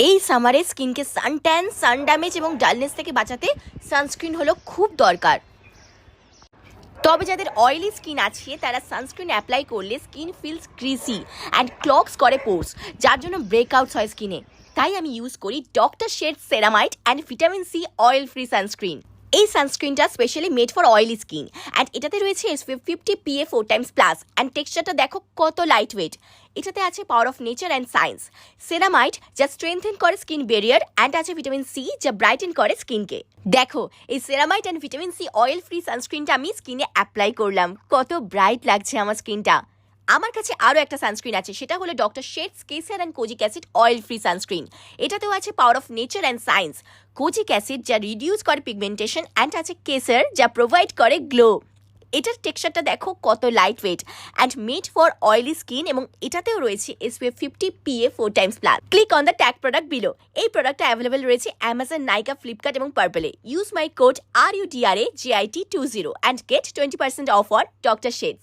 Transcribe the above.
এই সামারে স্কিনকে সানট্যান, সান ড্যামেজ এবং ডালনেস থেকে বাঁচাতে সানস্ক্রিন হলো খুব দরকার। তবে যাদের অয়েলি স্কিন আছে তারা সানস্ক্রিন অ্যাপ্লাই করলে skin feels greasy and clogs করে পোর্স, যার জন্য ব্রেকআউটস হয় স্কিনে। তাই আমি ইউজ করি Doctor Sheth ceramide and vitamin C oil free sunscreen. এই সানস্ক্রিনটা specially made for oily skin and এটাতে রয়েছে SPF 50 PA 4x+। অ্যান্ড টেক্সচারটা দেখো কত লাইট ওয়েট। এটাতে আছে power of nature and science, ceramide যা স্ট্রেংথেন করে স্কিন ব্যারিয়ার, অ্যান্ড আছে ভিটামিন সি যা ব্রাইটেন করে স্কিনকে। দেখো এই ceramide and vitamin C oil free সানস্ক্রিনটা আমি স্কিনে অ্যাপ্লাই করলাম, কত ব্রাইট লাগছে আমার স্কিনটা। আমার কাছে আরও একটা সানস্ক্রিন আছে, সেটা হলো doctor shades Kesar and kojic acid oil free sunscreen. এটাতেও আছে power of nature and science, kojic acid যা রিডিউস করে পিগমেন্টেশন, অ্যান্ড আছে কেসার যা প্রোভাইড করে গ্লো। এটার টেক্সচারটা দেখো কত light weight and made for oily skin, এবং এটাতেও রয়েছে SPF 50 PA 4x+। Click on the tag product below. এই প্রোডাক্টটা অ্যাভেলেবল রয়েছে অ্যামাজন, নাইকা, ফ্লিপকার্ট এবং পার্পলে। Use my code RUDRAGIT20 and get 20% off on Doctor shades.